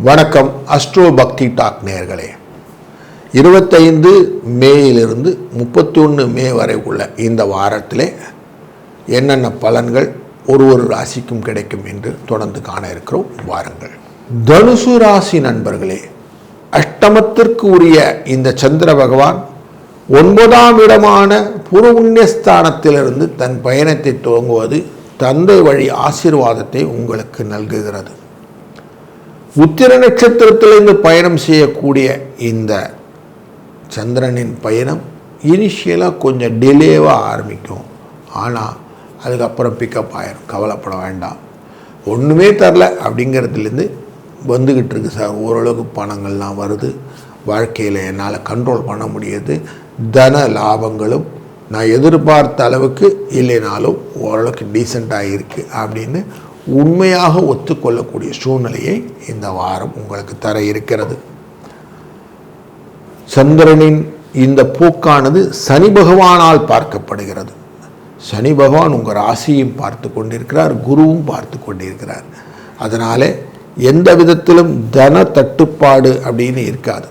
வணக்கம். அஸ்ட்ரோ பக்தி டாக் நேயர்களே, 25 மேயிலிருந்து 31 மே வரை உள்ள இந்த வாரத்திலே என்னென்ன பலன்கள் ஒரு ராசிக்கும் கிடைக்கும் என்று தொடர்ந்து காண இருக்கிறோம். வாருங்கள். தனுசு ராசி நண்பர்களே, அஷ்டமத்திற்கு உரிய இந்த சந்திர பகவான் 9ஆம் இடமான புண்ணியஸ்தானத்திலிருந்து தன் பயணத்தை துவங்குவது தந்தை வழி ஆசீர்வாதத்தை உங்களுக்கு நல்குகிறது. உத்திர நட்சத்திரத்திலிருந்து பயணம் செய்யக்கூடிய இந்த சந்திரனின் பயணம் இனிஷியலாக கொஞ்சம் டிலேவாக ஆரம்பிக்கும். ஆனால் அதுக்கப்புறம் பிக்கப் ஆயிரும். கவலைப்பட வேண்டாம். ஒன்றுமே தரல அப்படிங்கிறதுலேருந்து வந்துக்கிட்டு இருக்கு சார். ஓரளவுக்கு பணங்கள்லாம் வருது, வாழ்க்கையில் என்னால் கண்ட்ரோல் பண்ண முடியுது, தன லாபங்களும் நான் எதிர்பார்த்த அளவுக்கு இல்லைனாலும் ஓரளவுக்கு டீசெண்டாக இருக்குது அப்படின்னு உண்மையாக ஒத்துக்கொள்ளக்கூடிய சூழ்நிலையை இந்த வாரம் உங்களுக்கு தர இருக்கிறது. சந்திரனின் இந்த போக்கானது சனி பகவானால் பார்க்கப்படுகிறது. சனி பகவான் உங்கள் ராசியும் பார்த்து கொண்டிருக்கிறார், குருவும் பார்த்து கொண்டிருக்கிறார். அதனால் எந்த விதத்திலும் தன தட்டுப்பாடு அப்படின்னு இருக்காது.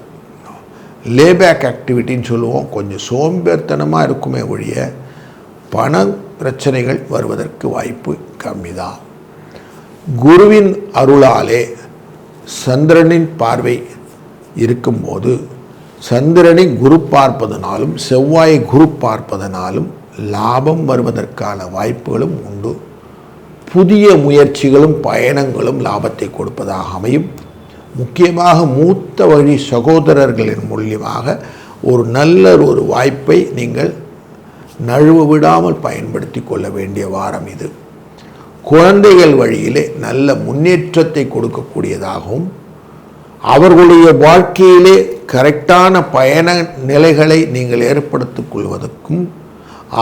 லேபேக் ஆக்டிவிட்டின்னு சொல்லுவோம். கொஞ்சம் சோம்பேறித்தனமாக இருக்குமே ஒழிய பண பிரச்சனைகள் வருவதற்கு வாய்ப்பு கம்மி தான். குருவின் அருளாலே சந்திரனின் பார்வை இருக்கும்போது, சந்திரனை குரு பார்ப்பதனாலும் செவ்வாயை குரு பார்ப்பதனாலும் லாபம் வருவதற்கான வாய்ப்புகளும் உண்டு. புதிய முயற்சிகளும் பயணங்களும் லாபத்தை கொடுப்பதாக அமையும். முக்கியமாக மூத்த வழி சகோதரர்களின் மூலியமாக ஒரு நல்ல ஒரு வாய்ப்பை நீங்கள் நழுவ விடாமல் பயன்படுத்தி கொள்ள வேண்டிய வாரம் இது. குழந்தைகள் வழியிலே நல்ல முன்னேற்றத்தை கொடுக்கக்கூடியதாகவும், அவர்களுடைய வாழ்க்கையிலே கரெக்டான பயண நிலைகளை நீங்கள் ஏற்படுத்திக் கொள்வதற்கும்,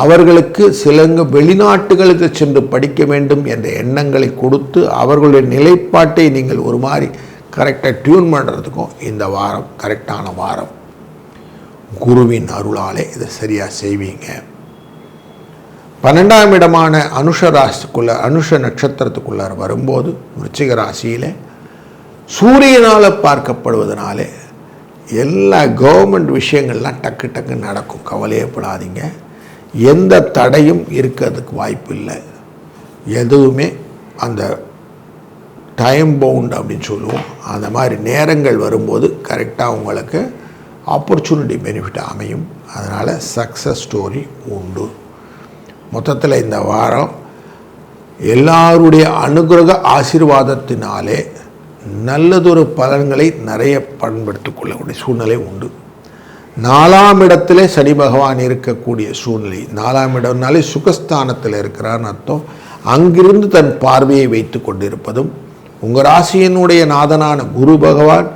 அவர்களுக்கு சிலங்க வெளிநாட்டுகளுக்கு சென்று படிக்க வேண்டும் என்ற எண்ணங்களை கொடுத்து அவர்களுடைய நிலைப்பாட்டை நீங்கள் ஒரு மாதிரி கரெக்டாக டியூன் பண்ணுறதுக்கும் இந்த வாரம் கரெக்டான வாரம். குருவின் அருளாலே இதை சரியாக செய்வீங்க. 12ஆம் இடமான அனுஷ ராசிக்குள்ள அனுஷ நட்சத்திரத்துக்குள்ளார வரும்போது விருச்சிக ராசியில் சூரியனால் பார்க்கப்படுவதனாலே எல்லா கவர்மெண்ட் விஷயங்கள்லாம் டக்கு டக்கு நடக்கும். கவலையப்படாதீங்க. எந்த தடையும் இருக்கிறதுக்கு வாய்ப்பு இல்லை. எதுவுமே அந்த டைம் பவுண்ட் அப்படின்னு சொல்லுவோம், அந்த மாதிரி நேரங்கள் வரும்போது கரெக்டாக உங்களுக்கு ஆப்பர்ச்சுனிட்டி பெனிஃபிட் அமையும். அதனால் சக்ஸஸ் ஸ்டோரி உண்டு. மொத்தத்தில் இந்த வாரம் எல்லாருடைய அனுகிரக ஆசீர்வாதத்தினாலே நல்லதொரு பலன்களை நிறைய பயன்படுத்திக் கொள்ளக்கூடிய சூழ்நிலை உண்டு. 4ஆம் இடத்திலே சனி பகவான் இருக்கக்கூடிய சூழ்நிலை. 4ஆம் இடம்னாலே சுகஸ்தானத்தில் இருக்கிறான்னு அர்த்தம். அங்கிருந்து தன் பார்வையை வைத்து கொண்டிருப்பதும், உங்கள் ராசியினுடைய நாதனான குரு பகவான்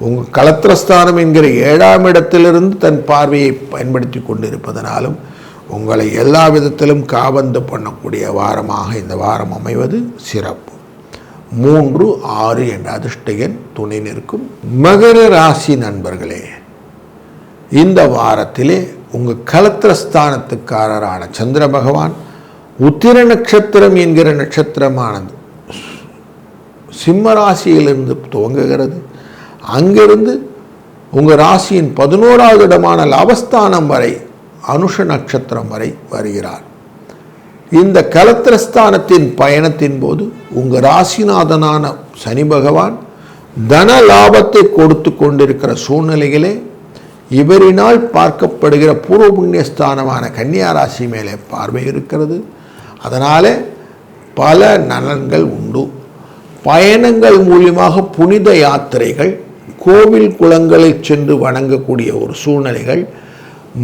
உங்கள் களத்திரஸ்தானம் என்கிற 7ஆம் இடத்திலிருந்து தன் பார்வையை பயன்படுத்தி கொண்டிருப்பதனாலும் உங்களை எல்லா விதத்திலும் காபந்து பண்ணக்கூடிய வாரமாக இந்த வாரம் அமைவது சிறப்பு. 3, 6 என்ற அதிர்ஷ்ட எண் துணை நிற்கும். மகர ராசி நண்பர்களே, இந்த வாரத்திலே உங்கள் களத்திரஸ்தானத்துக்காரரான சந்திர பகவான் உத்திர நட்சத்திரம் என்கிற நட்சத்திரமானது சிம்ம ராசியிலிருந்து துவங்குகிறது. அங்கிருந்து உங்கள் ராசியின் 11ஆவது இடமான லாபஸ்தானம் வரை அனுஷ நட்சத்திரம் வரை வருகிறார். இந்த களத்திரஸ்தானத்தின் பயணத்தின் போது உங்கள் ராசிநாதனான சனி பகவான் தன லாபத்தை கொடுத்து கொண்டிருக்கிற சூழ்நிலைகளே இவரினால் பார்க்கப்படுகிற பூர்வ புண்ணியஸ்தானமான கன்னியா ராசி மேலே பார்வை இருக்கிறது. அதனால் பல நலன்கள் உண்டு. பயணங்கள் மூலியமாக புனித யாத்திரைகள், கோவில் குளங்களை சென்று வணங்கக்கூடிய ஒரு சூழ்நிலைகள்,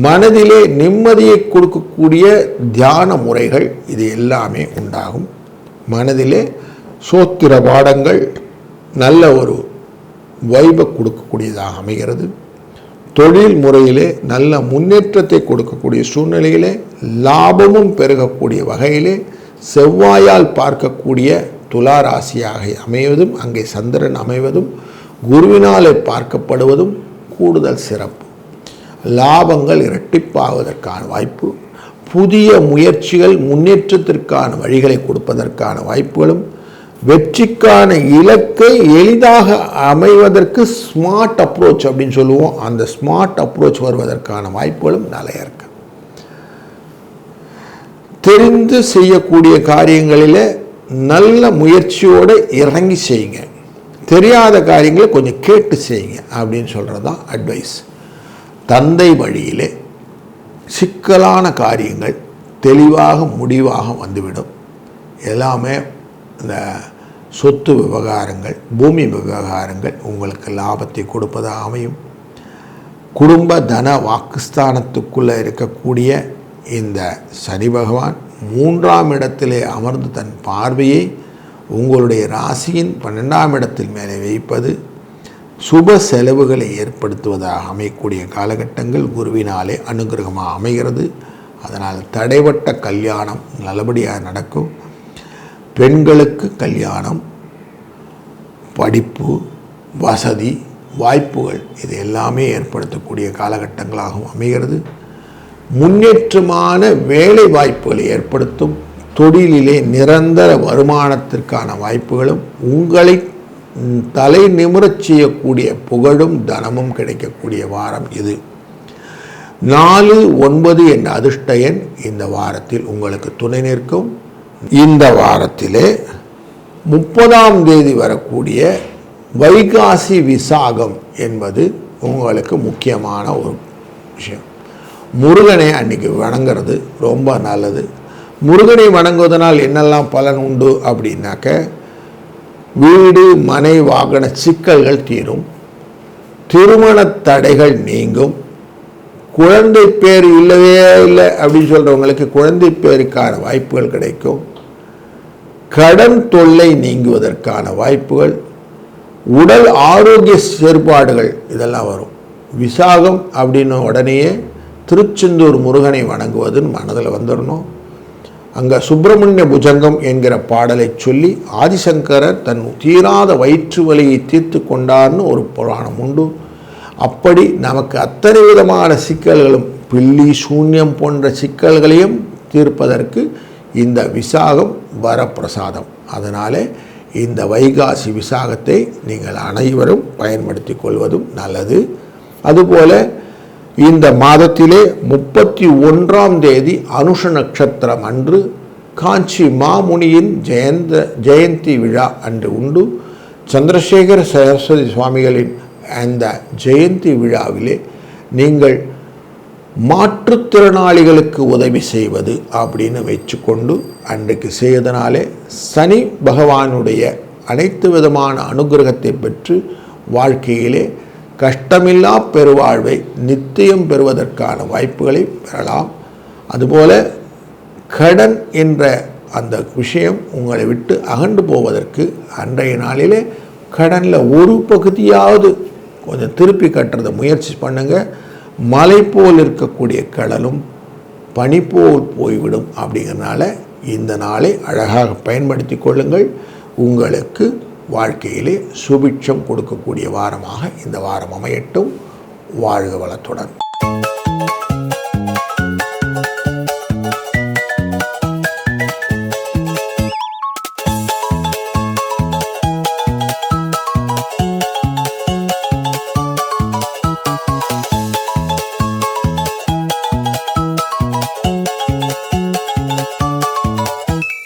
மனதிலே நிம்மதியை கொடுக்கக்கூடிய தியான முறைகள், இது எல்லாமே உண்டாகும். மனதிலே சோத்திர பாடங்கள் நல்ல ஒரு வைபை கொடுக்கக்கூடியதாக அமைகிறது. தொழில் முறையிலே நல்ல முன்னேற்றத்தை கொடுக்கக்கூடிய சூழ்நிலையிலே லாபமும் பெருகக்கூடிய வகையிலே செவ்வாயால் பார்க்கக்கூடிய துலா ராசியாக அமைவதும், அங்கே சந்திரன் அமைவதும், குருவினாலே பார்க்கப்படுவதும் கூடுதல் சிறப்பு. லாபங்கள் இரட்டிப்பாவதற்கான வாய்ப்பு, புதிய முயற்சிகள் முன்னேற்றத்திற்கான வழிகளை கொடுப்பதற்கான வாய்ப்புகளும், வெற்றிக்கான இலக்கை எளிதாக அமைவதற்கு ஸ்மார்ட் அப்ரோச் அப்படின்னு சொல்லுவோம். அந்த ஸ்மார்ட் அப்ரோச் வருவதற்கான வாய்ப்புகளும் நிறைய இருக்கு. தெரிந்து செய்யக்கூடிய காரியங்களில் நல்ல முயற்சியோடு இறங்கி செய்யுங்க. தெரியாத காரியங்களை கொஞ்சம் கேட்டு செய்யுங்க அப்படின்னு சொல்கிறது தான் அட்வைஸ். தந்தை வழியிலே சிக்கலான காரியங்கள் தெளிவாக முடிவாக வந்துவிடும். எல்லாமே இந்த சொத்து விவகாரங்கள், பூமி விவகாரங்கள் உங்களுக்கு லாபத்தை கொடுப்பதாக அமையும். குடும்ப தன வாக்குஸ்தானத்துக்குள்ளே இருக்கக்கூடிய இந்த சனி பகவான் 3ஆம் இடத்திலே அமர்ந்து தன் பார்வையை உங்களுடைய ராசியின் 12ஆம் இடத்தில் மேலே வைப்பது சுப செலவுகளை ஏற்படுத்துவதாக அமையக்கூடிய காலகட்டங்கள் குருவினாலே அனுகிரகமாக அமைகிறது. அதனால் தடைப்பட்ட கல்யாணம் நல்லபடியாக நடக்கும். பெண்களுக்கு கல்யாணம், படிப்பு, வசதி, வாய்ப்புகள் இது எல்லாமே ஏற்படுத்தக்கூடிய காலகட்டங்களாகவும் அமைகிறது. முன்னேற்றமான வேலை வாய்ப்புகளை ஏற்படுத்தும். தொழிலிலே நிரந்தர வருமானத்திற்கான வாய்ப்புகளும் உங்களை தலை நிமிரச் செய்யக்கூடிய புகழும் தனமும் கிடைக்கக்கூடிய வாரம் இது. 4, 9 என்ற அதிர்ஷ்ட எண் இந்த வாரத்தில் உங்களுக்கு துணை நிற்கும். இந்த வாரத்திலே 30ஆம் தேதி வரக்கூடிய வைகாசி விசாகம் என்பது உங்களுக்கு முக்கியமான ஒரு விஷயம். முருகனை அன்னைக்கு வணங்குறது ரொம்ப நல்லது. முருகனை வணங்குவதனால் என்னெல்லாம் பலன் உண்டு அப்படின்னாக்க, வீடு மனை வாகன சிக்கல்கள் தீரும், திருமண தடைகள் நீங்கும், குழந்தை பேர் இல்லவே இல்லை அப்படின்னு சொல்கிறவங்களுக்கு குழந்தை பேருக்கான வாய்ப்புகள் கிடைக்கும், கடன் தொல்லை நீங்குவதற்கான வாய்ப்புகள், உடல் ஆரோக்கிய செயற்பாடுகள் இதெல்லாம் வரும். விசாகம் அப்படின்னு உடனேயே திருச்செந்தூர் முருகனை வணங்குவதுன்னு மனதில் வந்துடணும். அங்கே சுப்பிரமணிய புஜங்கம் என்கிற பாடலை சொல்லி ஆதிசங்கரர் தன் தீராத வயிற்று வலியை தீர்த்து கொண்டார்னு ஒரு புராணம் உண்டு. அப்படி நமக்கு அத்தனை விதமான சிக்கல்களும், பில்லி சூன்யம் போன்ற சிக்கல்களையும் தீர்ப்பதற்கு இந்த விசாகம் வரப்பிரசாதம். அதனால் இந்த வைகாசி விசாகத்தை நீங்கள் அனைவரும் பயன்படுத்தி கொள்வதும் நல்லது. அதுபோல் இந்த மாதத்திலே 31ஆம் தேதி அனுஷ நட்சத்திரம் அன்று காஞ்சி மாமுனியின் ஜெயந்தி விழா அன்று உண்டு. சந்திரசேகர சரஸ்வதி சுவாமிகளின் அந்த ஜெயந்தி விழாவிலே நீங்கள் மாற்றுத்திறனாளிகளுக்கு உதவி செய்வது அப்படின்னு வச்சுக்கொண்டு அன்றைக்கு செய்வதனாலே சனி பகவானுடைய அனைத்து விதமான அனுகிரகத்தை பெற்று வாழ்க்கையிலே கஷ்டமில்லா பெருவாழ்வை நித்தியம் பெறுவதற்கான வாய்ப்புகளை பெறலாம். அதுபோல கடன் என்ற அந்த விஷயம் உங்களை விட்டு அகன்று போவதற்கு அன்றைய நாளிலே கடனில் ஒரு பகுதியாவது கொஞ்சம் திருப்பி கட்டுறதை முயற்சி பண்ணுங்கள். மலை போல் இருக்கக்கூடிய கடலும் பனி போல் போய்விடும். அப்படிங்கிறனால இந்த நாளை அழகாக பயன்படுத்தி கொள்ளுங்கள். உங்களுக்கு வாழ்க்கையிலே சுபிட்சம் கொடுக்கக்கூடிய வாரமாக இந்த வாரம் அமையட்டும். வாழ்க வளத்துடன்.